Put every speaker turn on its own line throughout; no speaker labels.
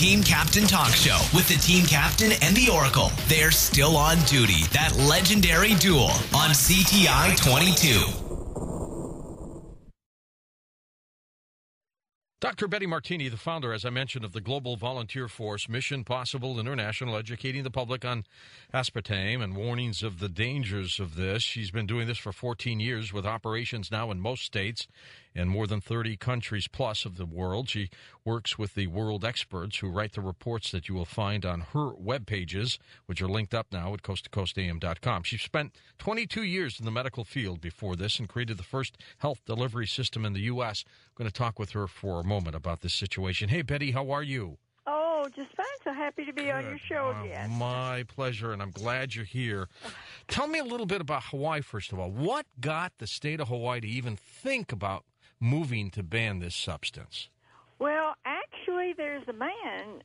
Team Captain Talk Show with the Team Captain and the Oracle. They're still on duty. That legendary duel on CTI 22.
Dr. Betty Martini, the founder, as I mentioned, of the Global Volunteer Force, Mission Possible International, educating the public on aspartame and warnings of the dangers of this. She's been doing this for 14 years with operations now in most states and more than 30 countries plus of the world. She works with the world experts who write the reports that you will find on her web pages, which are linked up now at coasttocoastam.com. She spent 22 years in the medical field before this and created the first health delivery system in the U.S. I'm going to talk with her for a moment about this situation. Hey, Betty, how are you?
Oh, just fine. So happy to be on your show again.
My pleasure, and I'm glad you're here. Tell me a little bit about Hawaii, first of all. What got the state of Hawaii to even think about moving to ban this substance?
Well, actually, there's a man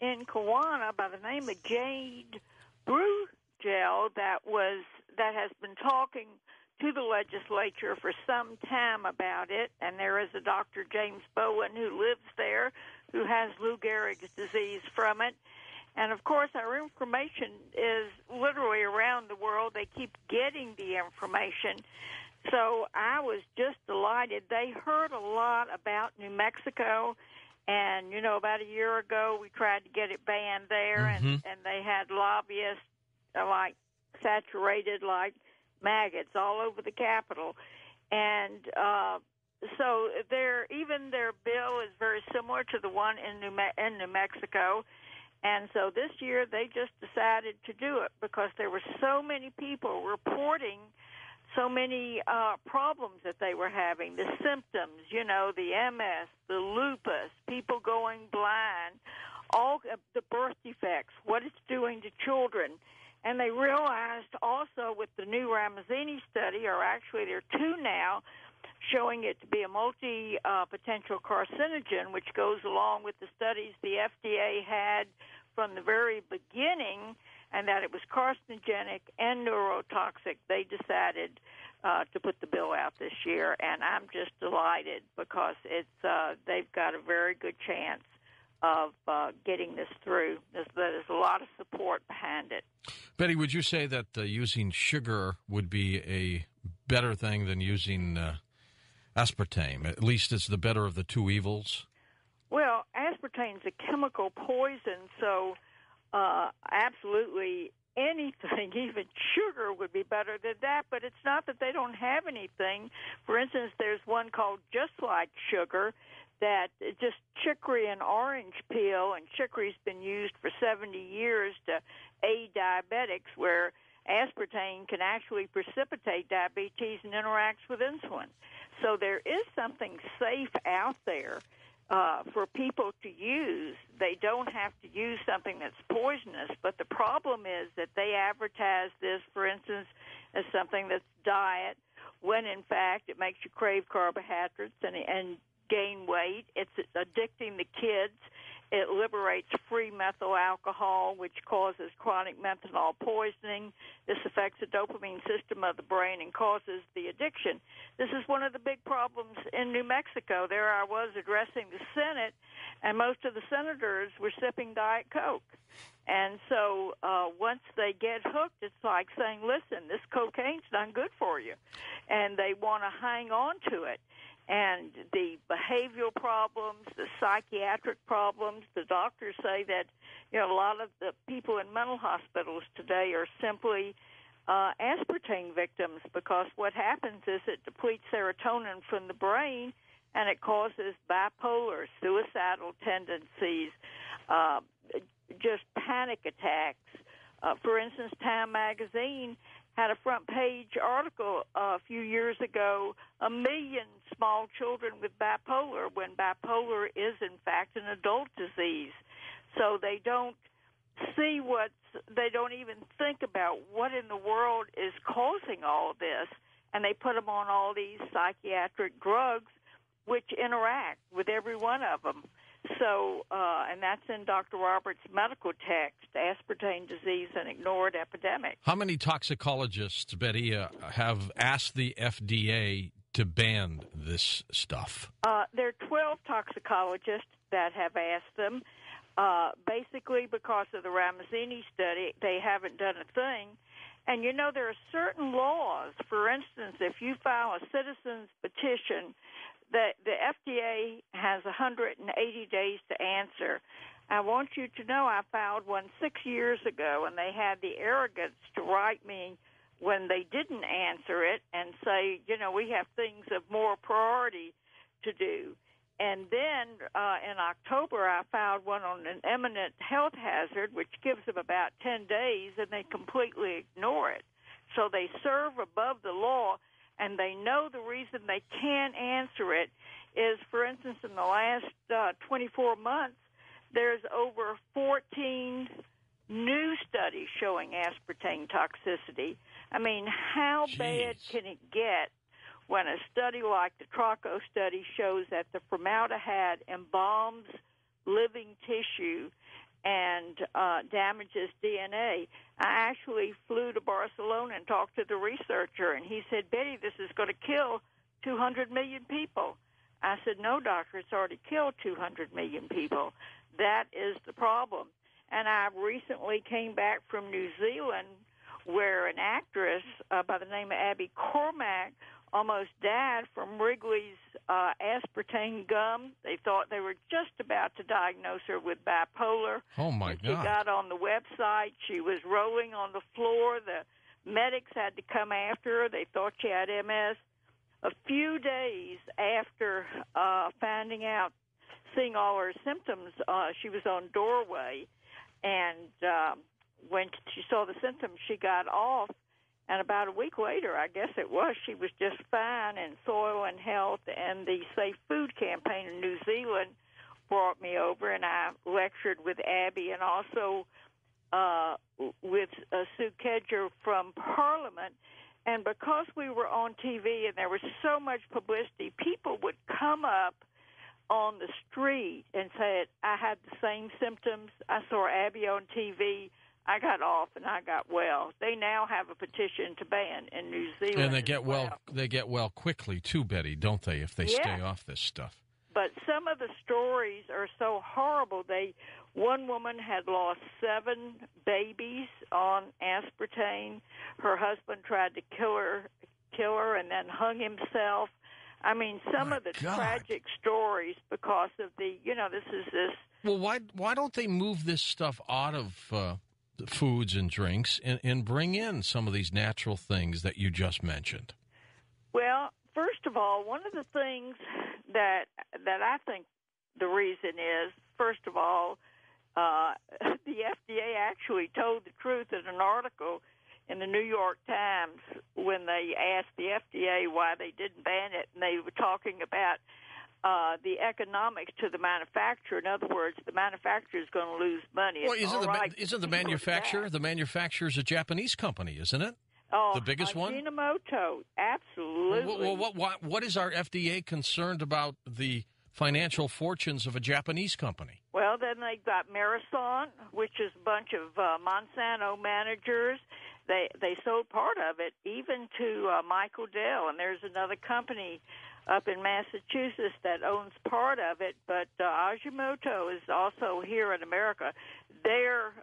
in Kiwana by the name of Jade Brugel that has been talking to the legislature for some time about it, and there is a Dr. James Bowen who lives there who has Lou Gehrig's disease from it. And, of course, our information is literally around the world. They keep getting the information. So I was just delighted. They heard a lot about New Mexico, and, you know, about a year ago we tried to get it banned there, and they had lobbyists saturated like maggots all over the Capitol. And so their bill is very similar to the one in New Mexico. And so this year they just decided to do it because there were so many people reporting so many problems that they were having, the symptoms, you know, the MS, the lupus, people going blind, all the birth defects, what it's doing to children. And they realized also with the new Ramazzini study, or actually there are two now, showing it to be a multi-potential carcinogen, which goes along with the studies the FDA had from the very beginning, and that it was carcinogenic and neurotoxic. They decided to put the bill out this year, and I'm just delighted because they've got a very good chance of getting this through. There's a lot of support behind it.
Betty, would you say that using sugar would be a better thing than using aspartame? At least it's the better of the two evils? Well,
aspartame's a chemical poison, so absolutely anything, even sugar, would be better than that. But it's not that they don't have anything. For instance, there's one called Just Like Sugar, that just chicory and orange peel, and chicory's been used for 70 years to aid diabetics, where aspartame can actually precipitate diabetes and interacts with insulin. So there is something safe out there for people to use. They don't have to use something that's poisonous, but the problem is that they advertise this, for instance, as something that's diet, when in fact it makes you crave carbohydrates and gain weight. It's addicting the kids. It liberates free methyl alcohol, which causes chronic methanol poisoning. This affects the dopamine system of the brain and causes the addiction. This is one of the big problems in New Mexico. There I was addressing the Senate, and most of the senators were sipping Diet Coke. And so once they get hooked, it's like saying, listen, this cocaine's not good for you. And they want to hang on to it. And the behavioral problems, the psychiatric problems, the doctors say that, you know, a lot of the people in mental hospitals today are simply aspartame victims, because what happens is it depletes serotonin from the brain, and it causes bipolar, suicidal tendencies, just panic attacks. For instance, Time Magazine had a front-page article a few years ago, 1 million small children with bipolar, when bipolar is, in fact, an adult disease. So they don't see they don't even think about what in the world is causing all of this, and they put them on all these psychiatric drugs, which interact with every one of them. So, and that's in Dr. Roberts' medical text, Aspartame Disease, an Ignored Epidemic.
How many toxicologists, Betty, have asked the FDA to ban this stuff?
There are 12 toxicologists that have asked them. Basically, because of the Ramazzini study, they haven't done a thing. And, there are certain laws. For instance, if you file a citizen's petition, the FDA has 180 days to answer. I want you to know I filed one 6 years ago, and they had the arrogance to write me when they didn't answer it and say, we have things of more priority to do. And then in October, I filed one on an imminent health hazard, which gives them about 10 days, and they completely ignore it. So they serve above the law, and they know the reason they can't answer it is, for instance, in the last 24 months, there's over 14 new studies showing aspartame toxicity. I mean, how bad can it get when a study like the Traco study shows that the formaldehyde embalms living tissue and damages DNA? I actually flew to Barcelona and talked to the researcher, and he said, Betty, this is going to kill 200 million people. I said, no, doctor, it's already killed 200 million people. That is the problem. And I recently came back from New Zealand where an actress by the name of Abby Cormack almost died from Wrigley's aspartame gum. They thought they were just about to diagnose her with bipolar.
Oh, my God.
She got on the website. She was rolling on the floor. The medics had to come after her. They thought she had MS. A few days after finding out, seeing all her symptoms, she was on doorway. And when she saw the symptoms, she got off. And about a week later, I guess it was, she was just fine. And Soil and Health and the Safe Food Campaign in New Zealand brought me over, and I lectured with Abby and also with Sue Kedger from Parliament. And because we were on TV and there was so much publicity, people would come up on the street and say, I had the same symptoms. I saw Abby on TV. I got off and I got well. They now have a petition to ban in New Zealand.
And they get well. They get well quickly too, Betty, don't they? If they stay off this stuff.
But some of the stories are so horrible. One woman had lost 7 babies on aspartame. Her husband tried to kill her, and then hung himself. I mean, some of the tragic stories because of the, this.
Well, why don't they move this stuff out of foods and drinks and bring in some of these natural things that you just mentioned?
Well, first of all, one of the things that I think the reason is, first of all, the FDA actually told the truth in an article in the New York Times when they asked the FDA why they didn't ban it, and they were talking about the economics to the manufacturer. In other words, the manufacturer is going to lose money.
Well, isn't the manufacturer? The manufacturer is a Japanese company, isn't it?
Oh,
the biggest one?
Ajinomoto, absolutely.
Well, what is our FDA concerned about the financial fortunes of a Japanese company?
Well, then they've got Marathon, which is a bunch of Monsanto managers. They sold part of it even to Michael Dell, and there's another company up in Massachusetts that owns part of it. But Ajinomoto is also here in America. Their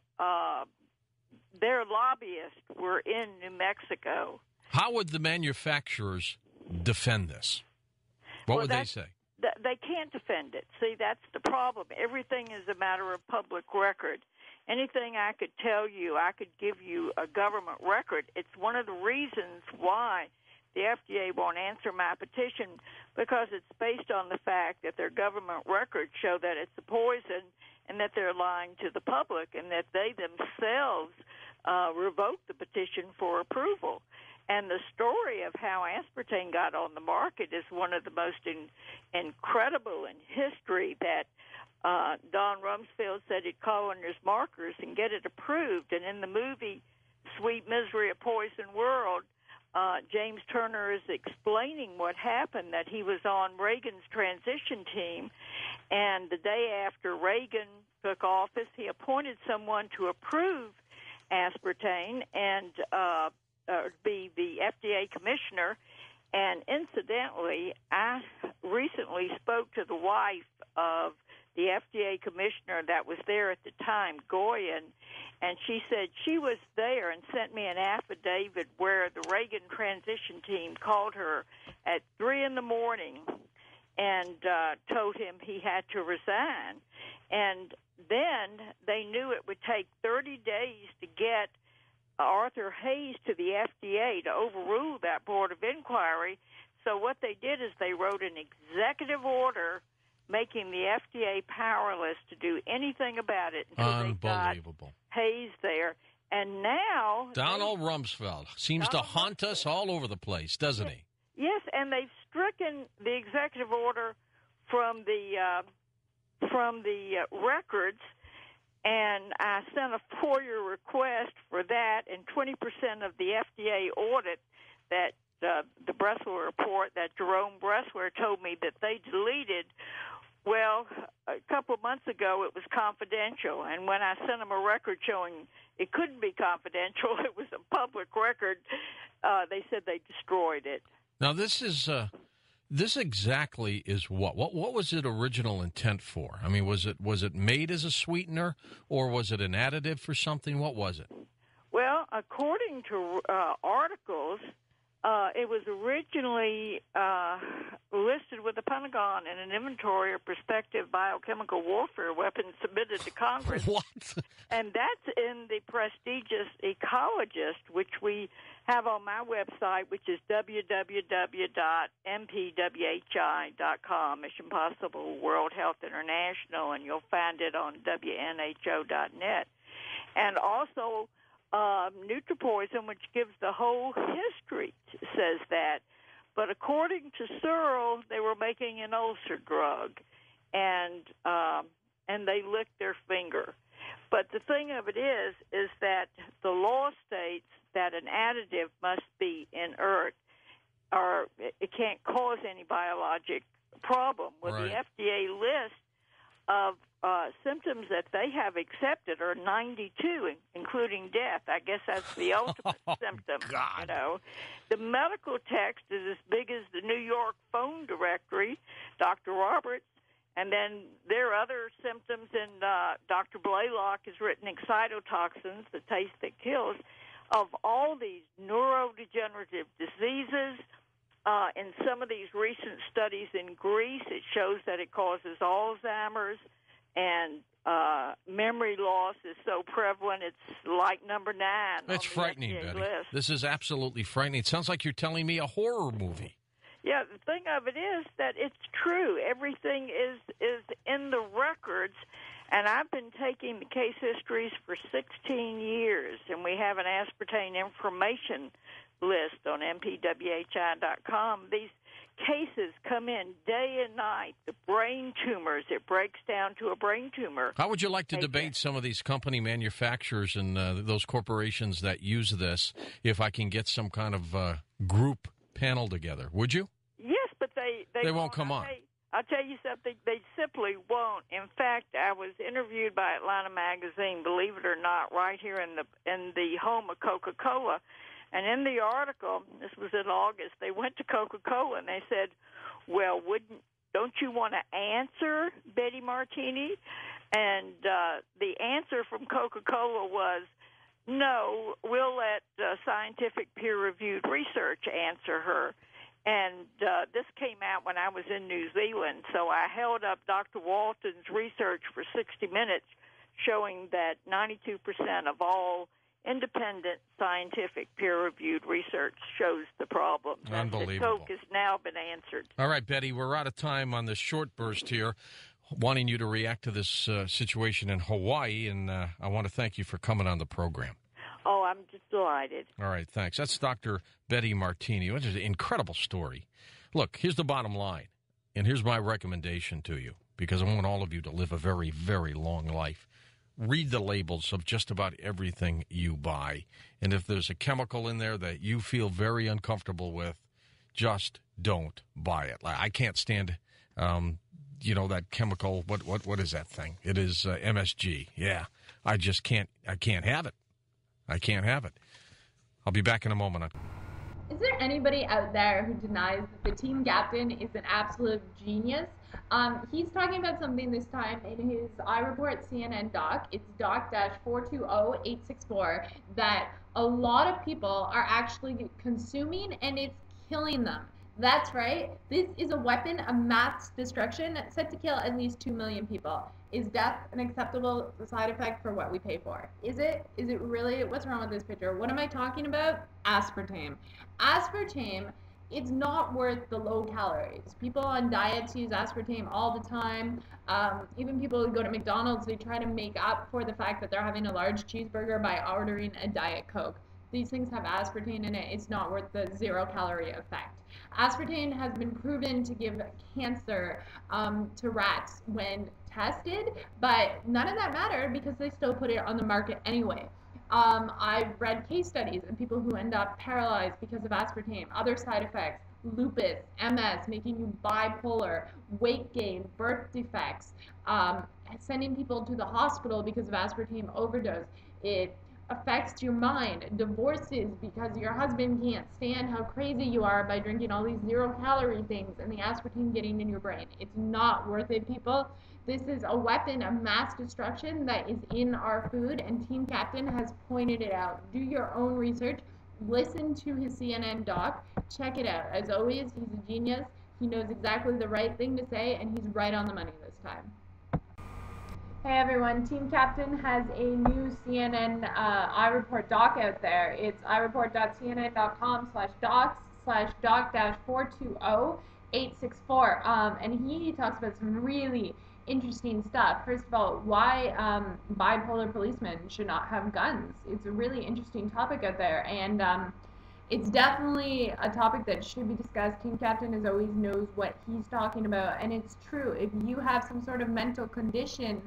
lobbyists were in New Mexico.
How would the manufacturers defend this? What would they say?
They can't defend it. See, that's the problem. Everything is a matter of public record. Anything I could tell you, I could give you a government record. It's one of the reasons why the FDA won't answer my petition, because it's based on the fact that their government records show that it's a poison and that they're lying to the public and that they themselves revoked the petition for approval. And the story of how aspartame got on the market is one of the most incredible in history, that Don Rumsfeld said he'd call under his markers and get it approved. And in the movie Sweet Misery, A Poison World, James Turner is explaining what happened, that he was on Reagan's transition team, and the day after Reagan took office, he appointed someone to approve aspartame and be the FDA commissioner. And incidentally, I recently spoke to the wife of the FDA commissioner that was there at the time, Goyen, and she said she was there and sent me an affidavit where the Reagan transition team called her at 3 a.m. and told him he had to resign. And then they knew it would take 30 days to get Arthur Hayes to the FDA to overrule that board of inquiry. So what they did is they wrote an executive order making the FDA powerless to do anything about it until they got Hayes there. And now
Donald Rumsfeld seems to haunt us all over the place, doesn't he?
Yes, and they've stricken the executive order from the records, and I sent a FOIA request for that, and 20% of the FDA audit that the Bressler report that Jerome Bressler told me that they deleted, well, a couple of months ago it was confidential, and when I sent them a record showing it couldn't be confidential, it was a public record, they said they destroyed it.
Now, this exactly is what was it original intent for? I mean, was it made as a sweetener, or was it an additive for something? What was it?
Well, according to articles, it was originally listed with the Pentagon in an inventory of prospective biochemical warfare weapons submitted to Congress.
What? And
that's in the prestigious Ecologist, which we have on my website, which is www.mpwhi.com, Mission Possible World Health International, and you'll find it on WNHO.net. And also Nutripoison, which gives the whole history, says that. But according to Searle, they were making an ulcer drug, and they licked their finger. But the thing of it is that the law states that an additive must be inert, or it can't cause any biologic problem. Well,
right.
The FDA list of symptoms that they have accepted are 92, including death. I guess that's the ultimate symptom.
God.
You know, the medical text is as big as the New York phone directory, Dr. Roberts, and then there are other symptoms. And Dr. Blaylock has written Excitotoxins, the taste that kills, of all these neurodegenerative diseases. In some of these recent studies in Greece, it shows that it causes Alzheimer's, and memory loss is so prevalent, it's like number 9.
It's frightening,
FDA
Betty.
list.
This is absolutely frightening. It sounds like you're telling me a horror movie.
Yeah, the thing of it is that it's true. Everything is in the records, and I've been taking the case histories for 16 years, and we have an aspartame information list on mpwhi.com. These cases come in day and night. The brain tumors, it breaks down to a brain tumor.
How would you like to debate some of these company manufacturers and those corporations that use this, if I can get some kind of group panel together? Would you?
Yes, but they
won't come on.
I'll tell you something, they simply won't. In fact, I was interviewed by Atlanta Magazine, believe it or not, right here in the home of Coca-Cola. And in the article, this was in August, they went to Coca-Cola and they said, well, don't you want to answer, Betty Martini? And the answer from Coca-Cola was, no, we'll let scientific peer-reviewed research answer her. And this came out when I was in New Zealand, so I held up Dr. Walton's research for 60 minutes, showing that 92% of all independent scientific peer-reviewed research shows the problem.
Unbelievable.
Coke has now been answered.
All right, Betty, we're out of time on this short burst here, wanting you to react to this situation in Hawaii, and I want to thank you for coming on the program.
Oh, I'm just delighted.
All right, thanks. That's Dr. Betty Martini. Which is an incredible story. Look, here's the bottom line, and here's my recommendation to you, because I want all of you to live a very, very long life. Read the labels of just about everything you buy, and if there's a chemical in there that you feel very uncomfortable with, just don't buy it. I can't stand, that chemical. What is that thing? It is MSG. Yeah, I just can't. I can't have it. I can't have it. I'll be back in a moment.
Is there anybody out there who denies that the team captain is an absolute genius? He's talking about something this time in his iReport CNN doc. It's doc-420864 that a lot of people are actually consuming, and it's killing them. That's right. This is a weapon of mass destruction set to kill at least 2 million people. Is death an acceptable side effect for what we pay for? Is it? Is it really? What's wrong with this picture? What am I talking about? Aspartame. Aspartame, it's not worth the low calories. People on diets use aspartame all the time. Even people who go to McDonald's, they try to make up for the fact that they're having a large cheeseburger by ordering a Diet Coke. These things have aspartame in it. It's not worth the 0-calorie effect. Aspartame has been proven to give cancer to rats when tested, but none of that mattered because they still put it on the market anyway. I've read case studies of people who end up paralyzed because of aspartame, other side effects, lupus, MS, making you bipolar, weight gain, birth defects, sending people to the hospital because of aspartame overdose. It affects your mind, divorces because your husband can't stand how crazy you are by drinking all these 0-calorie things and the aspartame getting in your brain. It's not worth it, people. This is a weapon of mass destruction that is in our food, and Team Captain has pointed it out. Do your own research. Listen to his CNN doc. Check it out. As always, he's a genius. He knows exactly the right thing to say, and he's right on the money this time. Hey everyone, Team Captain has a new CNN iReport doc out there. It's iReport.cnn.com/doc/doc-420864. And he talks about some really interesting stuff. First of all, why bipolar policemen should not have guns. It's a really interesting topic out there, and it's definitely a topic that should be discussed. Team Captain, as always, knows what he's talking about, and it's true. If you have some sort of mental condition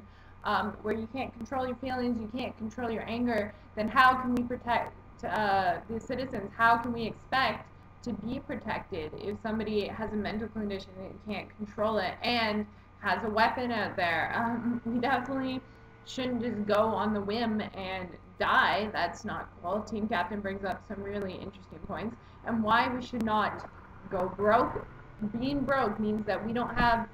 where you can't control your feelings, you can't control your anger, then how can we protect the citizens? How can we expect to be protected if somebody has a mental condition and can't control it and has a weapon out there? We definitely shouldn't just go on the whim and die. That's not cool. Team Captain brings up some really interesting points, and why we should not go broke. Being broke means that we don't have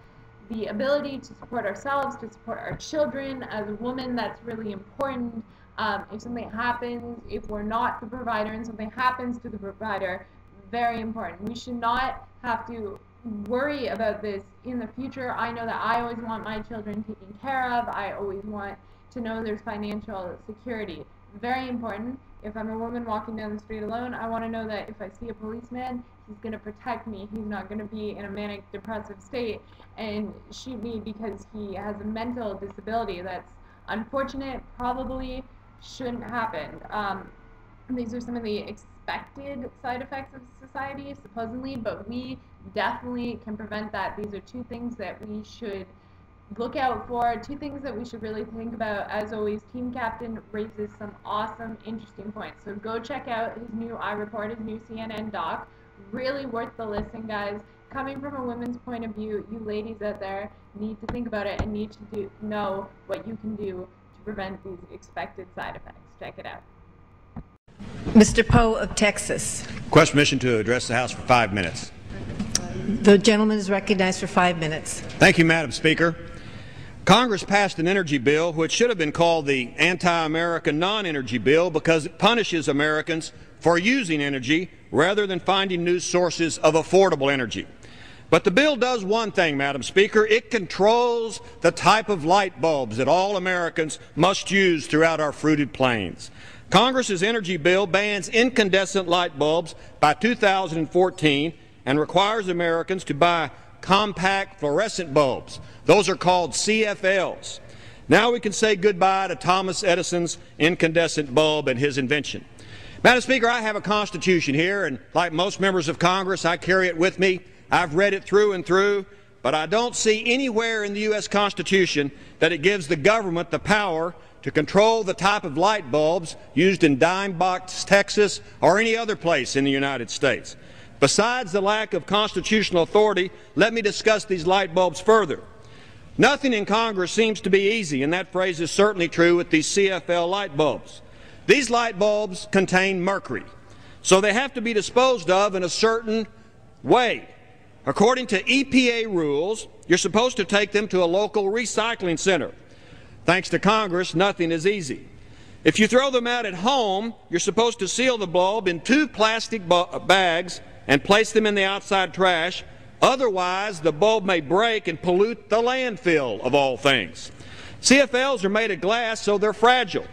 the ability to support ourselves, to support our children. As a woman, that's really important. If something happens, if we're not the provider and something happens to the provider, very important. We should not have to worry about this in the future. I know that I always want my children taken care of. I always want to know there's financial security. Very important. If I'm a woman walking down the street alone, I want to know that if I see a policeman, he's going to protect me. He's not going to be in a manic depressive state and shoot me because he has a mental disability. That's unfortunate, probably shouldn't happen. These are some of the expected side effects of society, supposedly, but we definitely can prevent that. These are two things that we should look out for, two things that we should really think about. As always, Team Captain raises some awesome, interesting points. So go check out his new iReport, his new CNN doc. Really worth the listen, guys. Coming from a woman's point of view, you ladies out there need to think about it and need to know what you can do to prevent these expected side effects. Check it out.
Mr. Poe of Texas.
Request permission to address the House for 5 minutes.
The gentleman is recognized for 5 minutes.
Thank you, Madam Speaker. Congress passed an energy bill which should have been called the Anti-American Non-Energy Bill because it punishes Americans for using energy rather than finding new sources of affordable energy. But the bill does one thing, Madam Speaker. It controls the type of light bulbs that all Americans must use throughout our fruited plains. Congress's energy bill bans incandescent light bulbs by 2014 and requires Americans to buy compact fluorescent bulbs. Those are called CFLs. Now we can say goodbye to Thomas Edison's incandescent bulb and his invention. Madam Speaker, I have a Constitution here, and like most members of Congress, I carry it with me. I've read it through and through, but I don't see anywhere in the U.S. Constitution that it gives the government the power to control the type of light bulbs used in Dime Box, Texas, or any other place in the United States. Besides the lack of constitutional authority, let me discuss these light bulbs further. Nothing in Congress seems to be easy, and that phrase is certainly true with these CFL light bulbs. These light bulbs contain mercury. so they have to be disposed of in a certain way. According to EPA rules, you're supposed to take them to a local recycling center. Thanks to Congress, nothing is easy. If you throw them out at home, you're supposed to seal the bulb in 2 plastic bags and place them in the outside trash. Otherwise, the bulb may break and pollute the landfill, of all things. CFLs are made of glass, so they're fragile.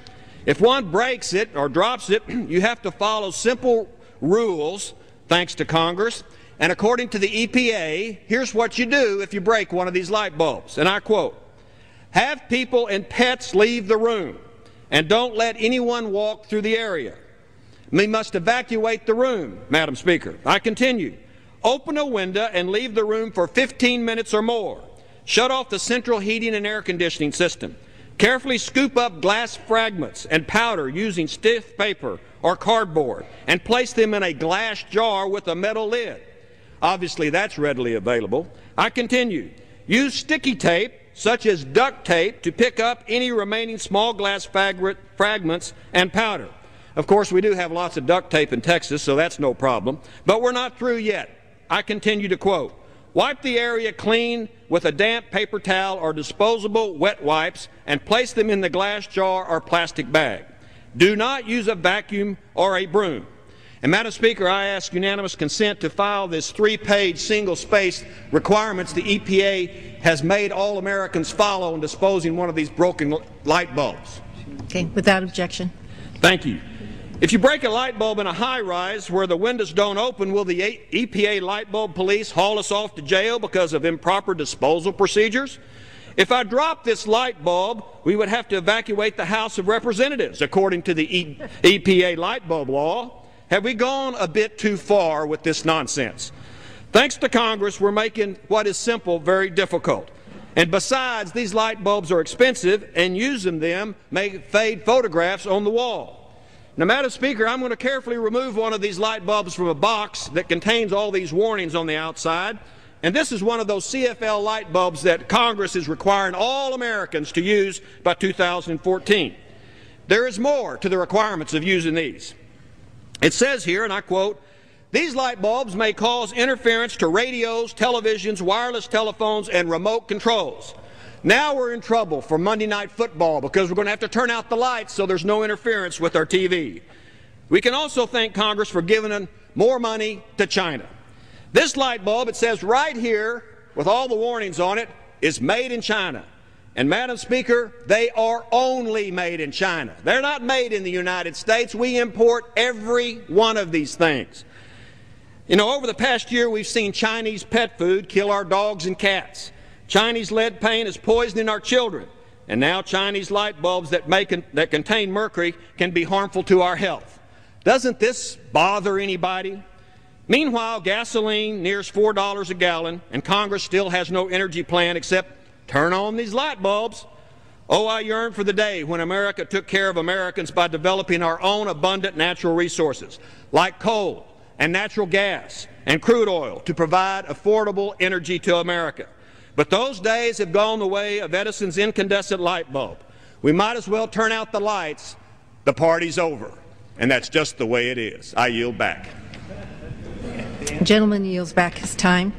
If one breaks it or drops it, you have to follow simple rules, thanks to Congress. And according to the EPA, here's what you do if you break one of these light bulbs. And I quote, "Have people and pets leave the room, and don't let anyone walk through the area. We must evacuate the room, Madam Speaker." I continue. "Open a window and leave the room for 15 minutes or more. Shut off the central heating and air conditioning system. Carefully scoop up glass fragments and powder using stiff paper or cardboard and place them in a glass jar with a metal lid." Obviously, that's readily available. I continue. "Use sticky tape, such as duct tape, to pick up any remaining small glass fragments and powder." Of course, we do have lots of duct tape in Texas, so that's no problem. But we're not through yet. I continue to quote, "Wipe the area clean with a damp paper towel or disposable wet wipes and place them in the glass jar or plastic bag. Do not use a vacuum or a broom." And Madam Speaker, I ask unanimous consent to file this 3-page single-spaced requirements the EPA has made all Americans follow in disposing one of these broken light bulbs.
Okay, without objection.
Thank you. If you break a light bulb in a high-rise where the windows don't open, will the EPA light bulb police haul us off to jail because of improper disposal procedures? If I drop this light bulb, we would have to evacuate the House of Representatives, according to the EPA light bulb law. Have we gone a bit too far with this nonsense? Thanks to Congress, we're making what is simple very difficult. And besides, these light bulbs are expensive, and using them may fade photographs on the wall. Now, Madam Speaker, I'm going to carefully remove one of these light bulbs from a box that contains all these warnings on the outside. And this is one of those CFL light bulbs that Congress is requiring all Americans to use by 2014. There is more to the requirements of using these. It says here, and I quote, "These light bulbs may cause interference to radios, televisions, wireless telephones, and remote controls." Now we're in trouble for Monday Night Football because we're going to have to turn out the lights so there's no interference with our TV. We can also thank Congress for giving them more money to China. This light bulb, it says right here, with all the warnings on it, is made in China. And Madam Speaker, they are only made in China. They're not made in the United States. We import every one of these things. You know, over the past year, we've seen Chinese pet food kill our dogs and cats. Chinese lead paint is poisoning our children. And now Chinese light bulbs that contain mercury can be harmful to our health. Doesn't this bother anybody? Meanwhile, gasoline nears $4 a gallon, and Congress still has no energy plan except turn on these light bulbs. Oh, I yearn for the day when America took care of Americans by developing our own abundant natural resources, like coal and natural gas and crude oil, to provide affordable energy to America. But those days have gone the way of Edison's incandescent light bulb. We might as well turn out the lights. The party's over. And that's just the way it is. I yield back.
The gentleman yields back his time.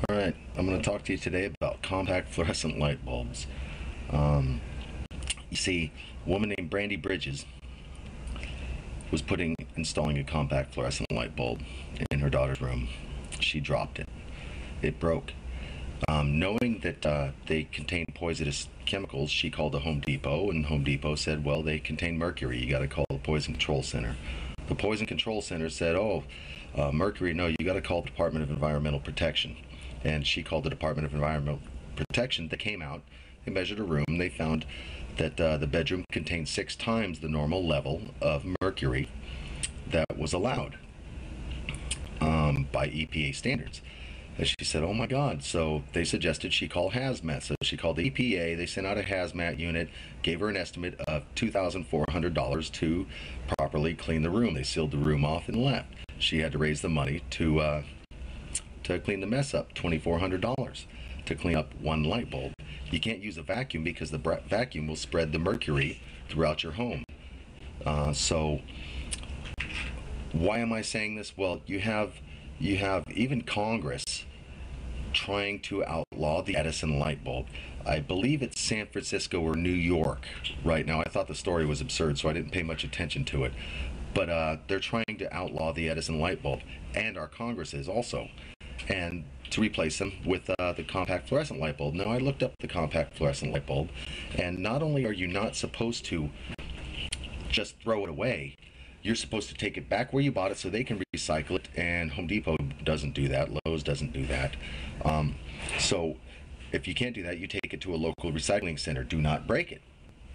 All right, I'm going to talk to you today about compact fluorescent light bulbs. You see, a woman named Brandy Bridges was installing a compact fluorescent light bulb in her daughter's room. She dropped it. It broke. Knowing that they contain poisonous chemicals, she called the Home Depot, and Home Depot said, well, they contain mercury. You got to call the Poison Control Center. The Poison Control Center said, oh, mercury, no, you got to call the Department of Environmental Protection. And she called the Department of Environmental Protection. They came out, they measured a room, they found that the bedroom contained 6 times the normal level of mercury that was allowed by EPA standards. And she said, oh my God. So they suggested she call hazmat. So she called the EPA, they sent out a hazmat unit, gave her an estimate of $2,400 to properly clean the room. They sealed the room off and left. She had to raise the money to clean the mess up, $2,400. to clean up one light bulb. You can't use a vacuum because the vacuum will spread the mercury throughout your home. So why am I saying this? Well, you have even Congress trying to outlaw the Edison light bulb. I believe it's San Francisco or New York right now. I thought the story was absurd, so I didn't pay much attention to it. But they're trying to outlaw the Edison light bulb, and our Congress is also, and to replace them with the compact fluorescent light bulb. Now, I looked up the compact fluorescent light bulb, and not only are you not supposed to just throw it away, you're supposed to take it back where you bought it so they can recycle it, and Home Depot doesn't do that, Lowe's doesn't do that. So if you can't do that, you take it to a local recycling center. Do not break it.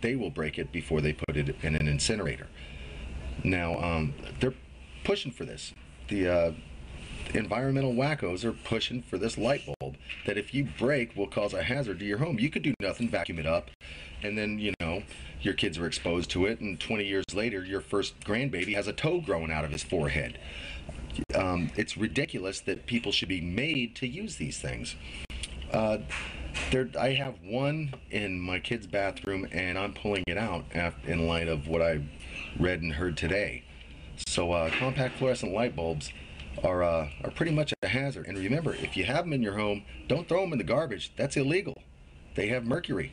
They will break it before they put it in an incinerator. Now, they're pushing for this. The environmental wackos are pushing for this light bulb that if you break will cause a hazard to your home. You could do nothing, vacuum it up, and then, you know, your kids are exposed to it, and 20 years later, your first grandbaby has a toe growing out of his forehead. It's ridiculous that people should be made to use these things. I have one in my kid's bathroom, and I'm pulling it out in light of what I read and heard today. So compact fluorescent light bulbs are pretty much a hazard. And remember, if you have them in your home, don't throw them in the garbage. That's illegal. They have mercury.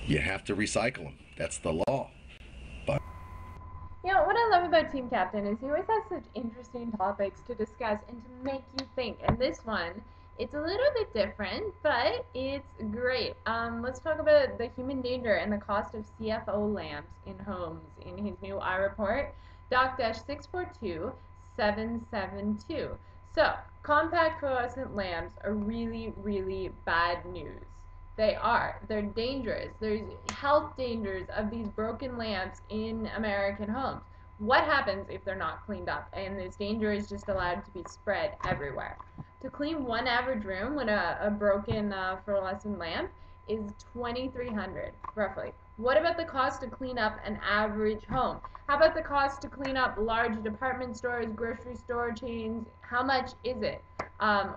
You have to recycle them. That's the law. But
you know, what I love about Team Captain is he always has such interesting topics to discuss and to make you think. And this one, it's a little bit different, but it's great. Let's talk about the human danger and the cost of CFO lamps in homes in his new iReport, Doc-642-772. So, compact fluorescent lamps are really, really bad news. They're dangerous. There's health dangers of these broken lamps in American homes. What happens if they're not cleaned up and this danger is just allowed to be spread everywhere? To clean one average room with a broken fluorescent lamp is $2,300 roughly. What about the cost to clean up an average home? How about the cost to clean up large department stores, grocery store chains? How much is it?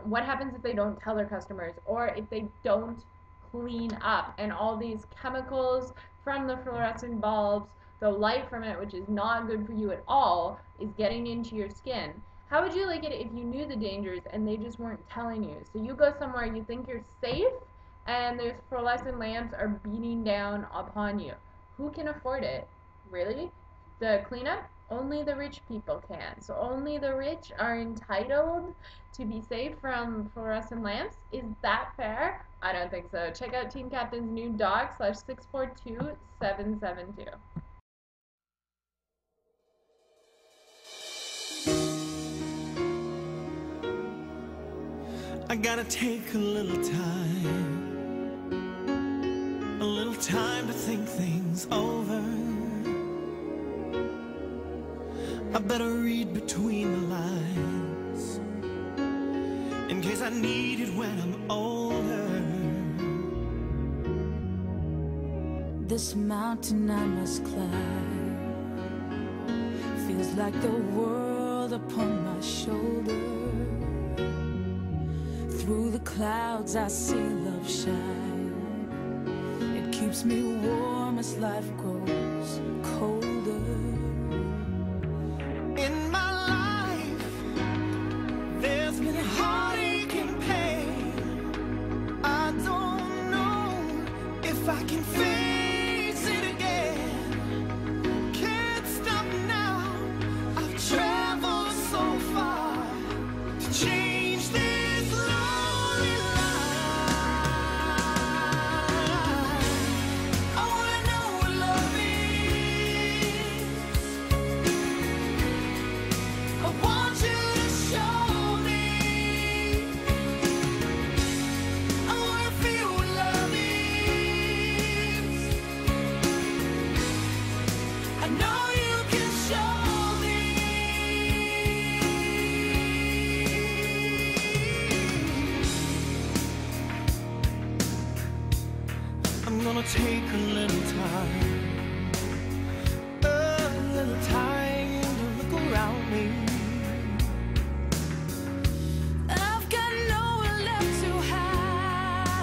What happens if they don't tell their customers, or if they don't clean up and all these chemicals from the fluorescent bulbs, the light from it, which is not good for you at all, is getting into your skin? How would you like it if you knew the dangers and they just weren't telling you? So you go somewhere you think you're safe and those fluorescent lamps are beating down upon you. Who can afford it? Really? The cleanup? Only the rich people can. So only the rich are entitled to be safe from fluorescent lamps? Is that fair? I don't think so. Check out Team Captain's new Doc-642-772.
I gotta take a little time to think things over. I better read between the lines in case I need it when I'm older.
This mountain I must climb feels like the world upon my shoulder. Through the clouds I see love shine. It keeps me warm as life grows colder.
In my life, there's been heartache and pain. I don't know if I can face it again. Can't stop now. I've traveled so far to change this lonely life. I wanna know what love is. I want you to show me. I wanna feel what love is. I know you can show me. I'm gonna take a little time to look around me.
I've got nowhere left to hide.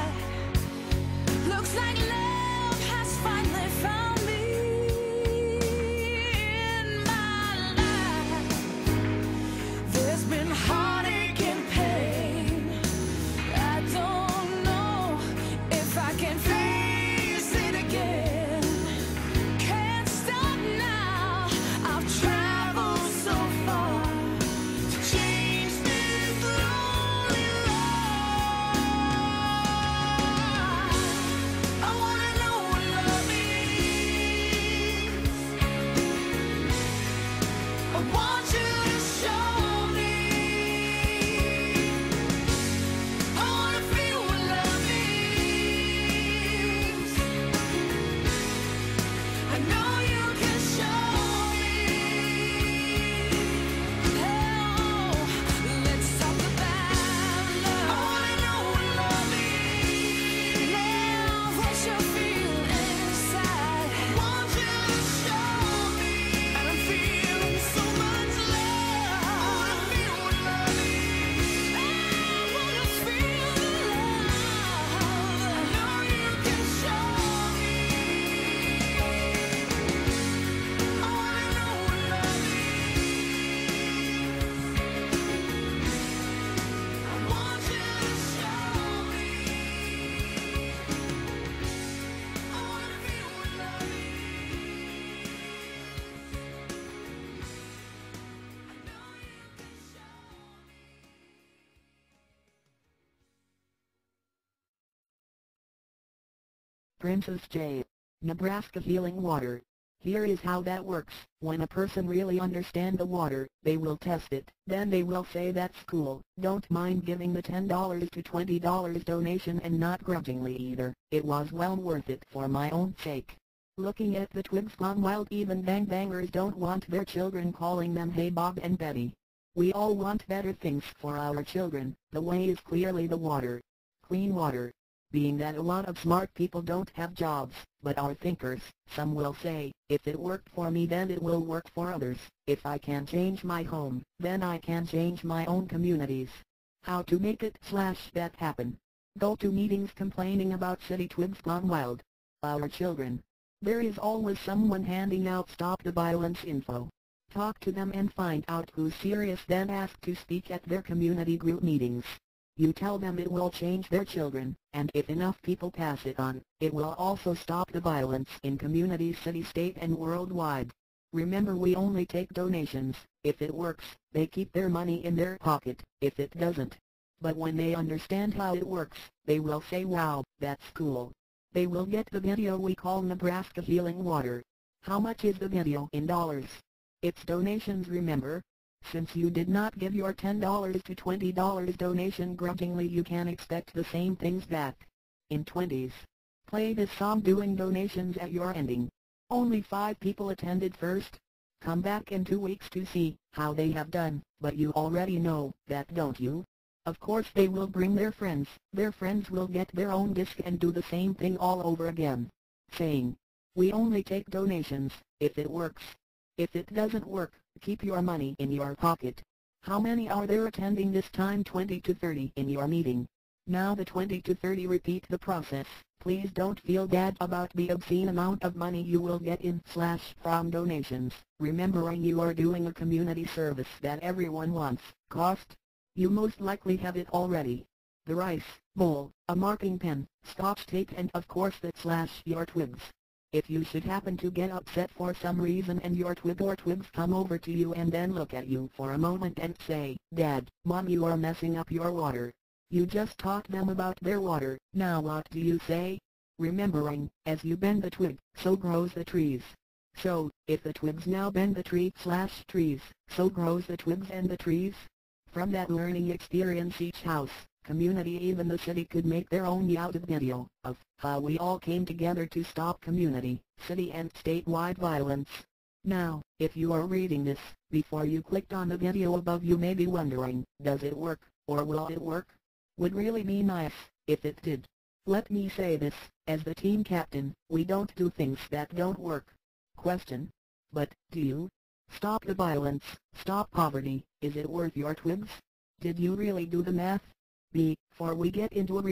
Princess J. Nebraska Healing Water. Here is how that works. When a person really understands the water, they will test it. Then they will say that's cool. Don't mind giving the $10 to $20 donation, and not grudgingly either. It was well worth it for my own sake. Looking at the Twigs gone wild, even gangbangers don't want their children calling them Hey Bob and Betty. We all want better things for our children. The way is clearly the water. Clean water. Being that a lot of smart people don't have jobs, but are thinkers, some will say, if it worked for me then it will work for others. If I can change my home, then I can change my own communities. How to make it/that happen? Go to meetings complaining about city Twigs gone wild. Our children. There is always someone handing out stop the violence info. Talk to them and find out who's serious, then ask to speak at their community group meetings. You tell them it will change their children, and if enough people pass it on, it will also stop the violence in communities, city, state, and worldwide. Remember, we only take donations. If it works, they keep their money in their pocket. If it doesn't. But when they understand how it works, they will say, wow, that's cool. They will get the video we call Nebraska Healing Water. How much is the video in dollars? It's donations, remember? Since you did not give your $10 to $20 donation grudgingly, you can expect the same things back. In 20s. Play this song doing donations at your ending. Only 5 people attended first. Come back in 2 weeks to see how they have done, but you already know that, don't you? Of course they will bring their friends. Their friends will get their own disc and do the same thing all over again. Saying, we only take donations if it works. If it doesn't work, keep your money in your pocket. How many are there attending this time? 20 to 30 in your meeting. Now the 20 to 30 repeat the process. Please don't feel bad about the obscene amount of money you will get in/from donations. Remembering you are doing a community service that everyone wants. Cost? You most likely have it already. The rice bowl, a marking pen, scotch tape, and of course that/your Twigs. If you should happen to get upset for some reason and your Twig or Twigs come over to you and then look at you for a moment and say, Dad, Mom, you are messing up your water. You just taught them about their water. Now what do you say? Remembering, as you bend the twig, so grows the trees. So, if the twigs now bend the tree/trees, so grows the twigs and the trees. From that learning experience, each house, community, even the city could make their own YouTube video of how we all came together to stop community, city, and statewide violence. Now, if you are reading this, before you clicked on the video above, you may be wondering, does it work, or will it work? Would really be nice if it did. Let me say this, as the team captain, we don't do things that don't work. Question. But, do you? Stop the violence, stop poverty. Is it worth your Twigs? Did you really do the math? Before we get into a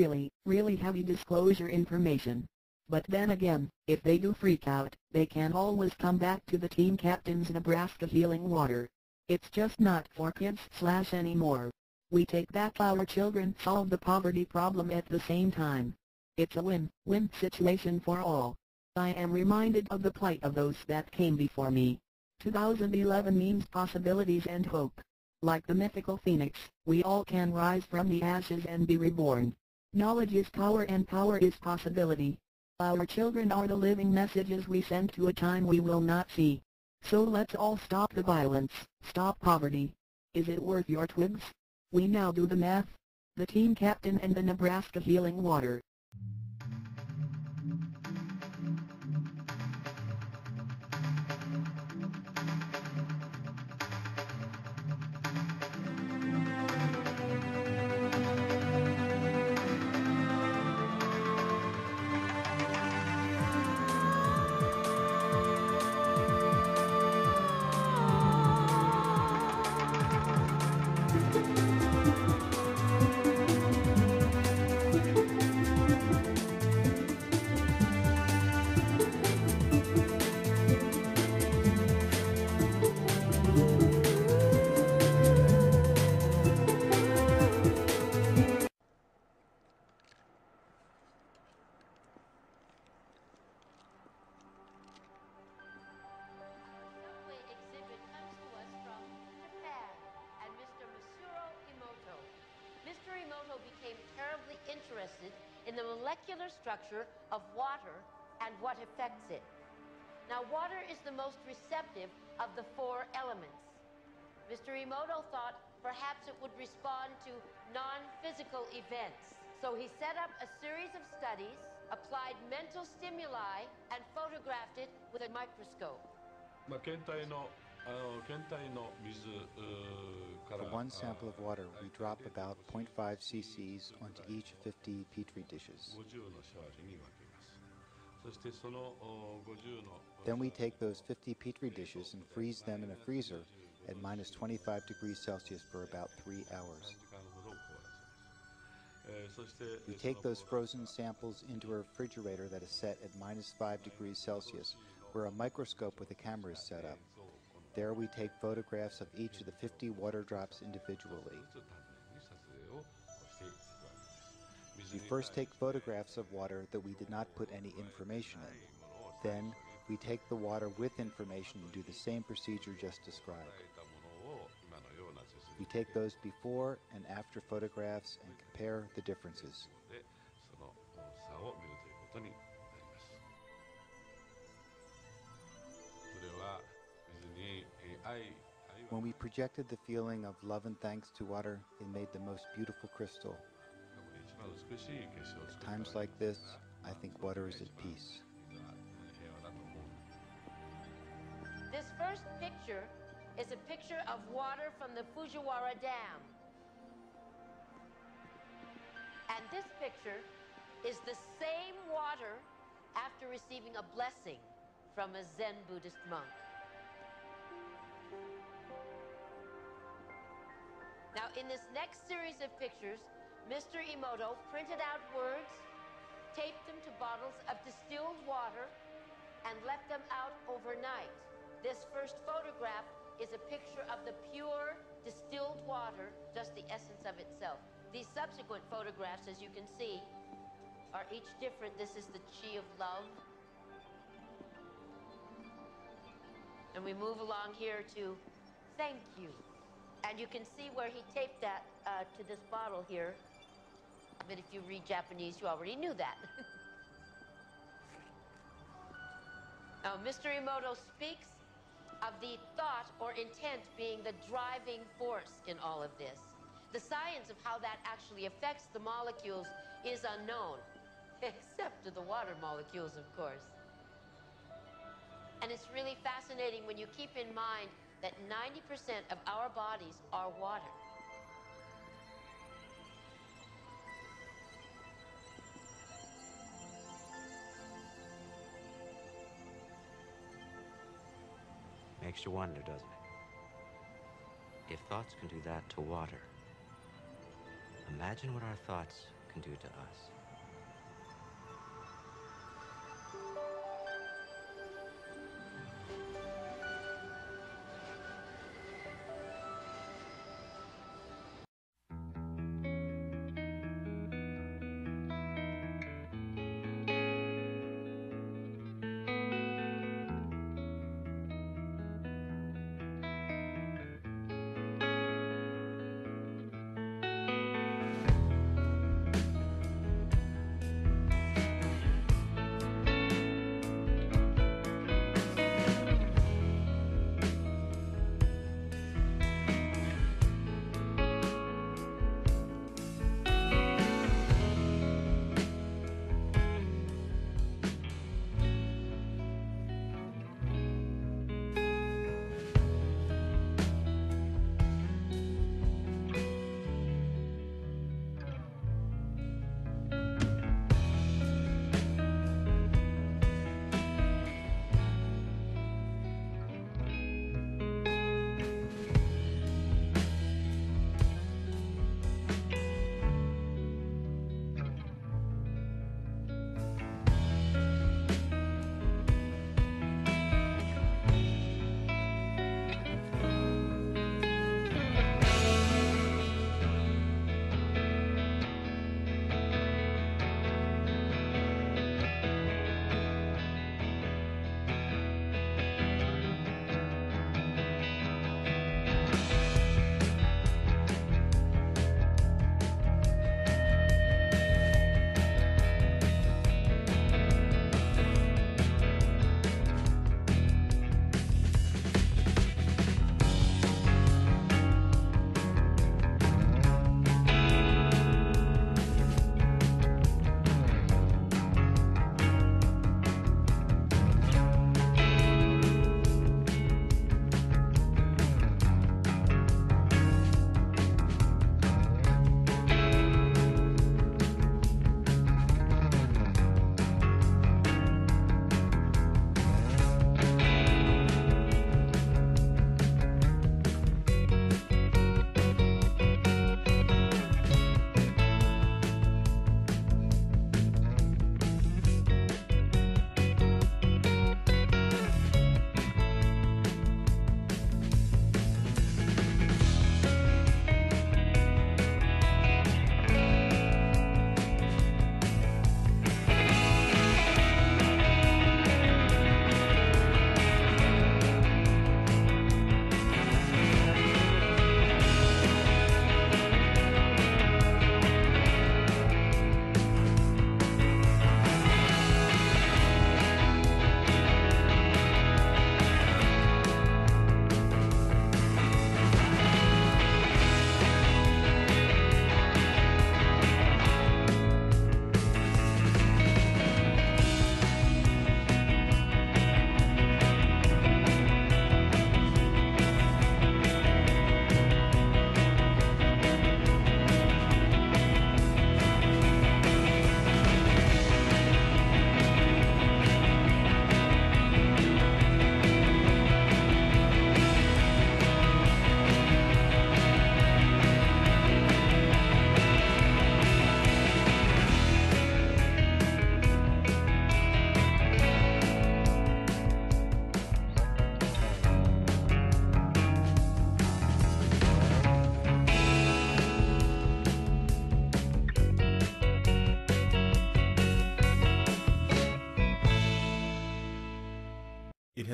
really heavy disclosure information. But then again, if they do freak out, they can always come back to the team captain's Nebraska Healing Water. It's just not for kids/anymore. We take back our children, solve the poverty problem at the same time. It's a win-win situation for all. I am reminded of the plight of those that came before me. 2011 means possibilities and hope. Like the mythical phoenix, we all can rise from the ashes and be reborn. Knowledge is power and power is possibility. Our children are the living messages we send to a time we will not see. So let's all stop the violence, stop poverty. Is it worth your Twigs? We now do the math. The team captain and the Nebraska Healing Water.
in the molecular structure of water and what affects it. Now, water is the most receptive of the 4 elements. Mr. Emoto thought perhaps it would respond to non-physical events. So he set up a series of studies, applied mental stimuli, and photographed it with a microscope.
For one sample of water, we drop about 0.5 cc's onto each 50 petri dishes. Then we take those 50 petri dishes and freeze them in a freezer at minus 25 degrees Celsius for about 3 hours. We take those frozen samples into a refrigerator that is set at minus 5 degrees Celsius, where a microscope with a camera is set up. There we take photographs of each of the 50 water drops individually. We first take photographs of water that we did not put any information in. Then we take the water with information and do the same procedure just described. We take those before and after photographs and compare the differences. When we projected the feeling of love and thanks to water, it made the most beautiful crystal. At times like this, I think water is at peace.
This first picture is a picture of water from the Fujiwara Dam. And this picture is the same water after receiving a blessing from a Zen Buddhist monk. Now, in this next series of pictures, Mr. Emoto printed out words, taped them to bottles of distilled water, and left them out overnight. This first photograph is a picture of the pure distilled water, just the essence of itself. These subsequent photographs, as you can see, are each different. This is the chi of love. And we move along here to thank you. And you can see where he taped that to this bottle here. But if you read Japanese, you already knew that. Now, Mr. Emoto speaks of the thought or intent being the driving force in all of this. The science of how that actually affects the molecules is unknown, except to the water molecules, of course. And it's really fascinating when you keep in mind that 90% of our bodies are water.
Makes you wonder, doesn't it? If thoughts can do that to water, imagine what our thoughts can do to us.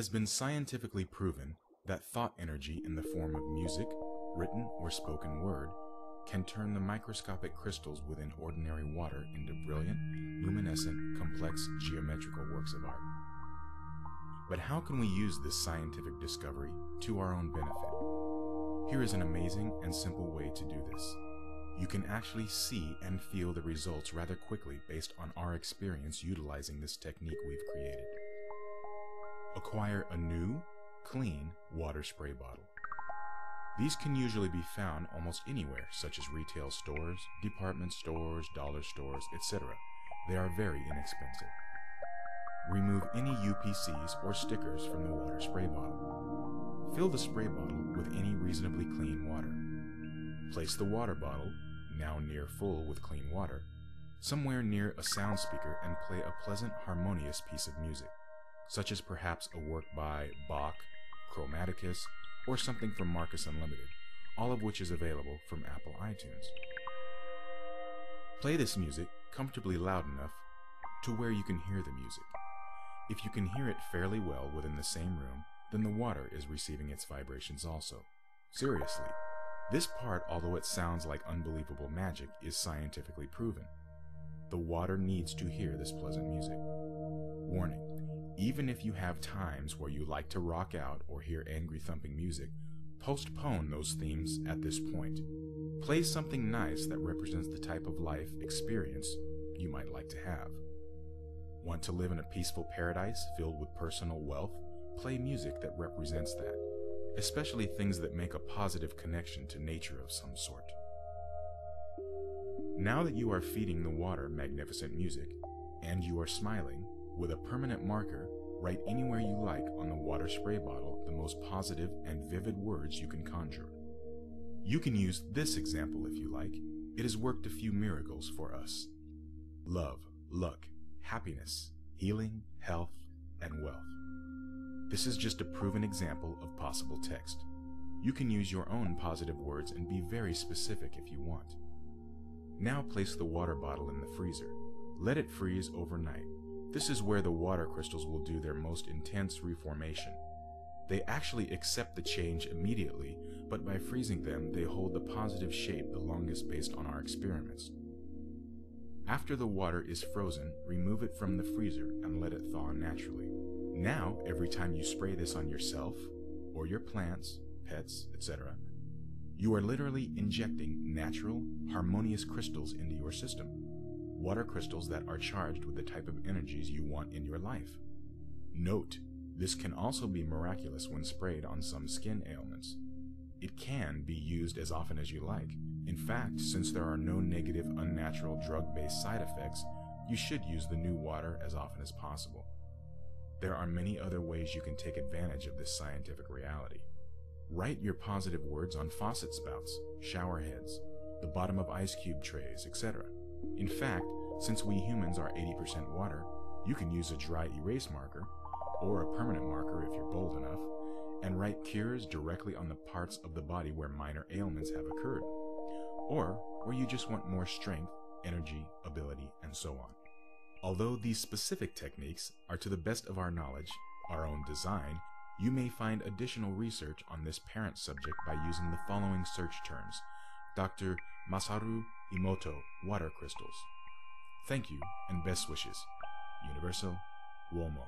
has been scientifically proven that thought energy in the form of music, written or spoken word, can turn the microscopic crystals within ordinary water into brilliant, luminescent, complex geometrical works of art. But how can we use this scientific discovery to our own benefit? Here is an amazing and simple way to do this. You can actually see and feel the results rather quickly based on our experience utilizing this technique we've created. Acquire a new, clean water spray bottle. These can usually be found almost anywhere, such as retail stores, department stores, dollar stores, etc. They are very inexpensive. Remove any UPCs or stickers from the water spray bottle. Fill the spray bottle with any reasonably clean water. Place the water bottle, now near full with clean water, somewhere near a sound speaker and play a pleasant, harmonious piece of music, such as perhaps a work by Bach, Chromaticus, or something from Marcus Unlimited, all of which is available from Apple iTunes. Play this music comfortably loud enough to where you can hear the music. If you can hear it fairly well within the same room, then the water is receiving its vibrations also. Seriously, this part, although it sounds like unbelievable magic, is scientifically proven. The water needs to hear this pleasant music. Warning. Even if you have times where you like to rock out or hear angry thumping music, postpone those themes at this point. Play something nice that represents the type of life experience you might like to have. Want to live in a peaceful paradise filled with personal wealth? Play music that represents that, especially things that make a positive connection to nature of some sort. Now that you are feeding the water magnificent music, and you are smiling, with a permanent marker, write anywhere you like on the water spray bottle the most positive and vivid words you can conjure. You can use this example if you like. It has worked a few miracles for us. Love, luck, happiness, healing, health, and wealth. This is just a proven example of possible text. You can use your own positive words and be very specific if you want. Now place the water bottle in the freezer. Let it freeze overnight. This is where the water crystals will do their most intense reformation. They actually accept the change immediately, but by freezing them, they hold the positive shape the longest based on our experiments. After the water is frozen, remove it from the freezer and let it thaw naturally. Now, every time you spray this on yourself, or your plants, pets, etc., you are literally injecting natural, harmonious crystals into your system. Water crystals that are charged with the type of energies you want in your life. Note, this can also be miraculous when sprayed on some skin ailments. It can be used as often as you like. In fact, since there are no negative, unnatural drug-based side effects, you should use the new water as often as possible. There are many other ways you can take advantage of this scientific reality. Write your positive words on faucet spouts, shower heads, the bottom of ice cube trays, etc. In fact, since we humans are 80% water, you can use a dry erase marker, or a permanent marker if you're bold enough, and write cures directly on the parts of the body where minor ailments have occurred, or where you just want more strength, energy, ability, and so on. Although these specific techniques are, to the best of our knowledge, our own design, you may find additional research on this parent subject by using the following search terms: Dr. Masaru Emoto, water crystals. Thank you and best wishes. Universal Uomo.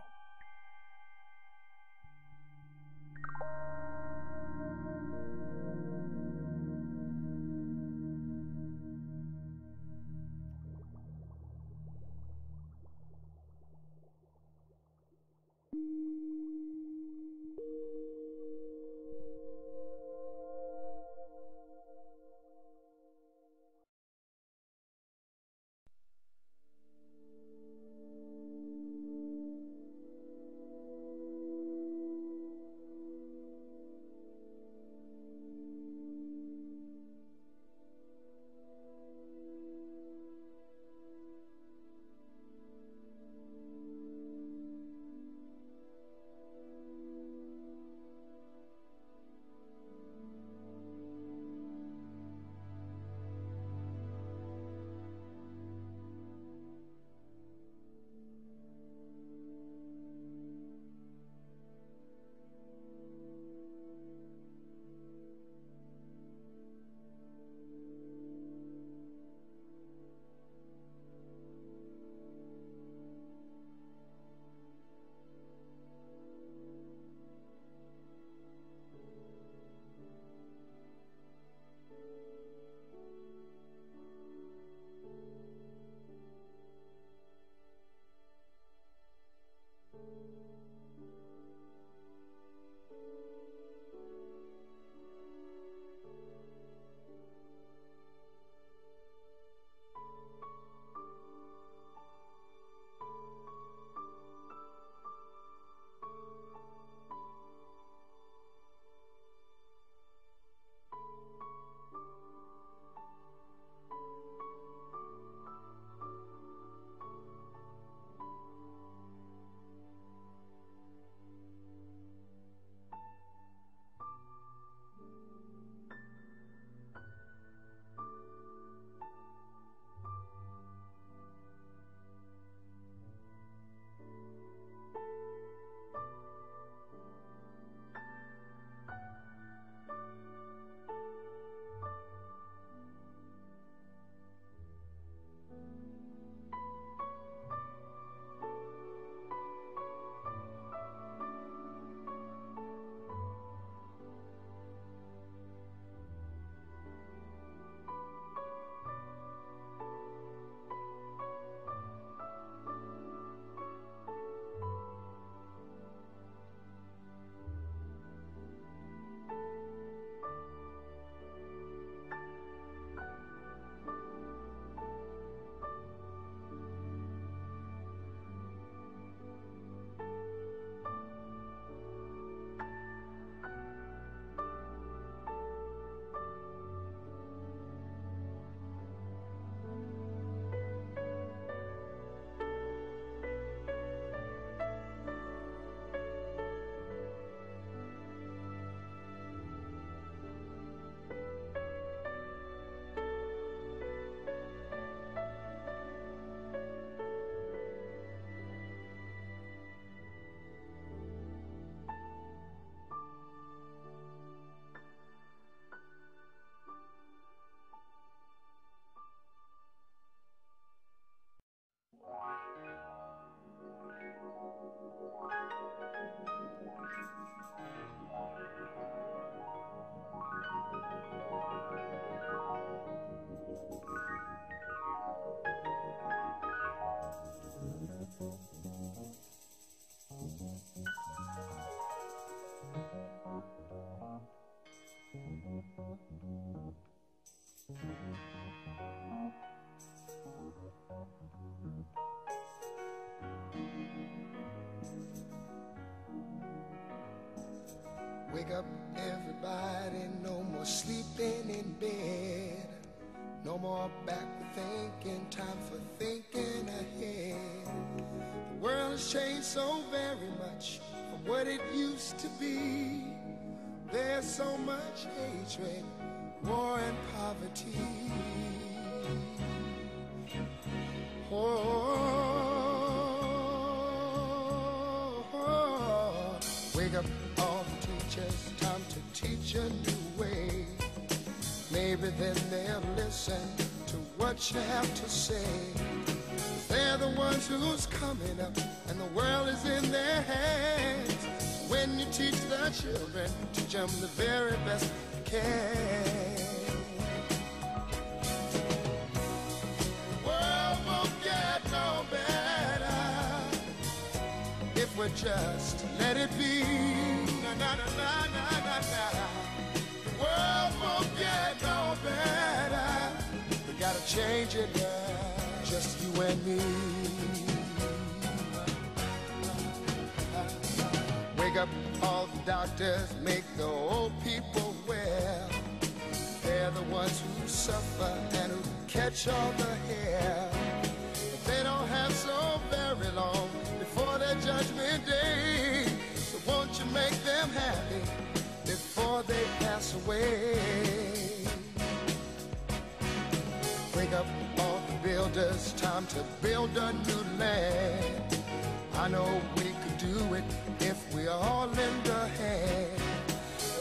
Wake up, everybody, no more sleeping in bed. No more backward thinking, time for thinking ahead. The world has changed so very much from what it used to be. There's so much hatred, war and poverty. Oh, wake up all the teachers, time to teach a new way. Maybe then they'll listen to what you have to say. They're the ones who's coming up, and the world is in their hands. When you teach the children, teach them the very best you can. The world won't get no better if we just let it be. Na, na, na, na, na, na, na. The world won't get no better. We gotta change it now, just you and me. Wake up all the doctors, make the old people well. They're the ones who suffer and who catch all the hair. But they don't have so very long before their judgment day. So won't you make them happy before they pass away? Wake up all the builders, time to build a new land. I know we could do it if we all lend a hand.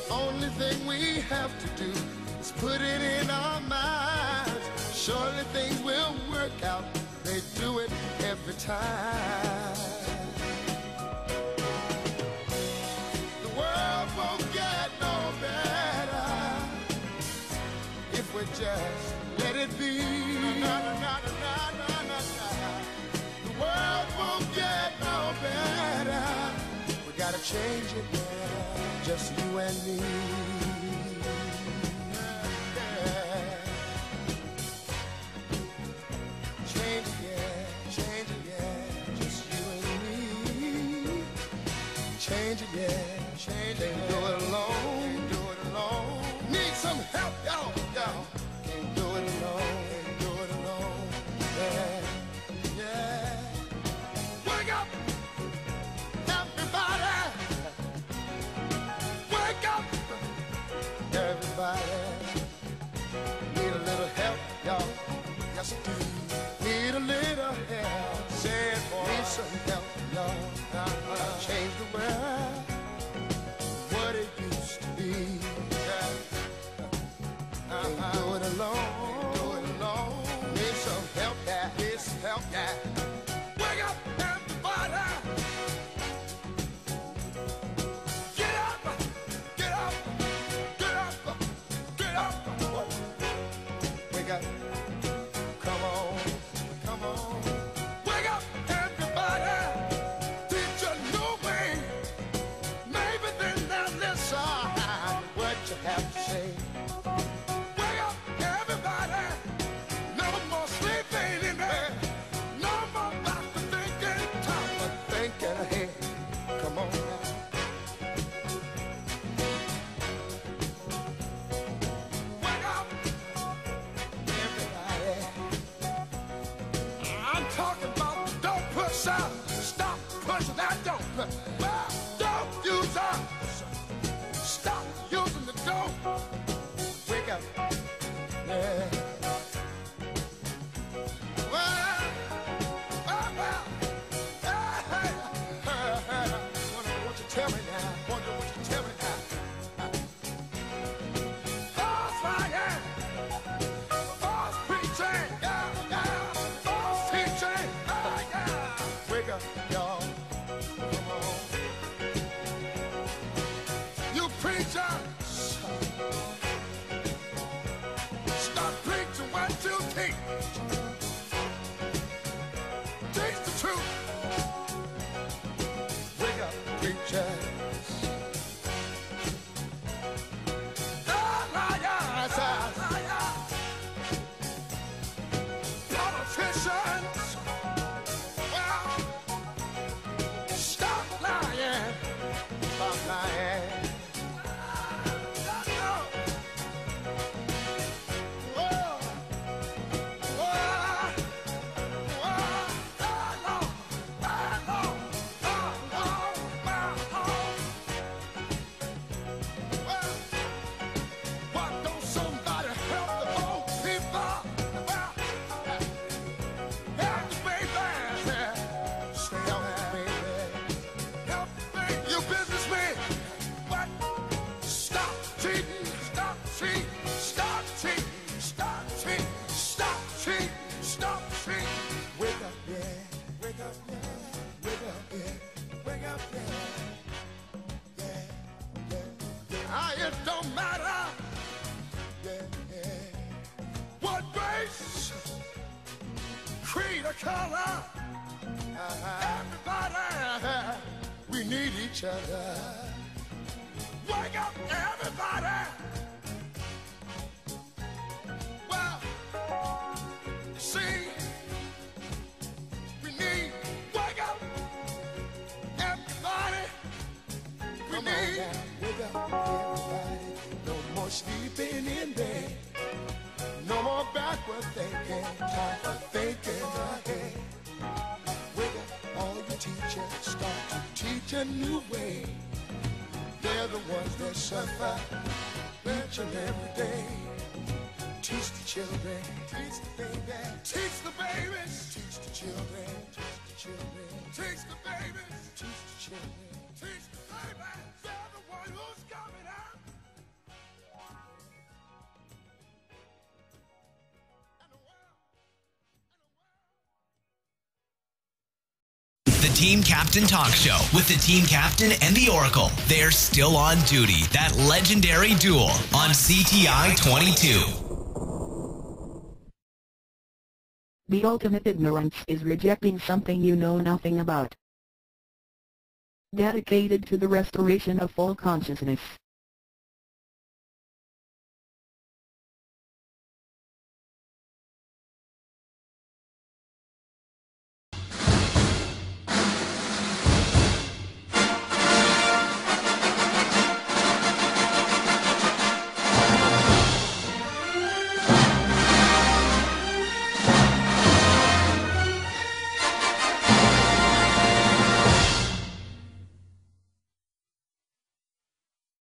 The only thing we have to do is put it in our minds. Surely things will work out, they do it every time. The world won't get no better if we just let it be. Na, na, na, na, na, na, na. The world won't get no better. We gotta change it now, just you and me. Yeah. Change it, yeah, just you and me. Change it, yeah, change it. Can't do it alone, do it alone. Need some help, y'all, y'all. Can't do it alone, can't do it alone. Yeah, yeah. Wake up, everybody. Wake up, everybody. Need a little help, y'all. Yes, I do. Need a little help. Say it, boy. Need some help, y'all. Change the world, what it used to be. Can't do it alone. Need some help, yeah. Need some help, yeah. Wake up, everybody. Get up, get up, get up, get up. Wake up. Come on, come on. Wake up, everybody. Teach a new way. Maybe then they'll listen what you have to say. Wake up, everybody. No more sleeping in bed. No more back to thinking. Time for thinking ahead. Come on now. Wake up, everybody. I'm talking about don't push up. Stop pushing that don't push. Don't use up. Stop using the don't. Wake up. Yeah. Well, hey. Wonder what you tell me now. Wonder what you tell me now. False flying. False preaching. Yeah. False teaching. Yeah. Wake up, y'all. Come on. You preachers. Stop preaching what you teach. Teach the truth. Wake up, preachers. Liars. Politicians. Well, don't matter, what race, creed, or color. Everybody, we need each other. Wake up, everybody. Well, see, we need, wake up, everybody. We need, wake up, everybody. No more sleeping in bed. No more backward thinking. Time for thinking ahead. Wake up, all your teachers start to teach a new way. They're the ones that suffer each and every day. Teach the children, teach the babies, teach the babies, teach the children, teach the children, teach the babies, teach the children, teach the babies. They're the one who's coming out.
The Team Captain Talk Show with the Team Captain and the Oracle. They're still on duty. That legendary duel on CTI 22.
The ultimate ignorance is rejecting something you know nothing about. Dedicated to the restoration of full consciousness,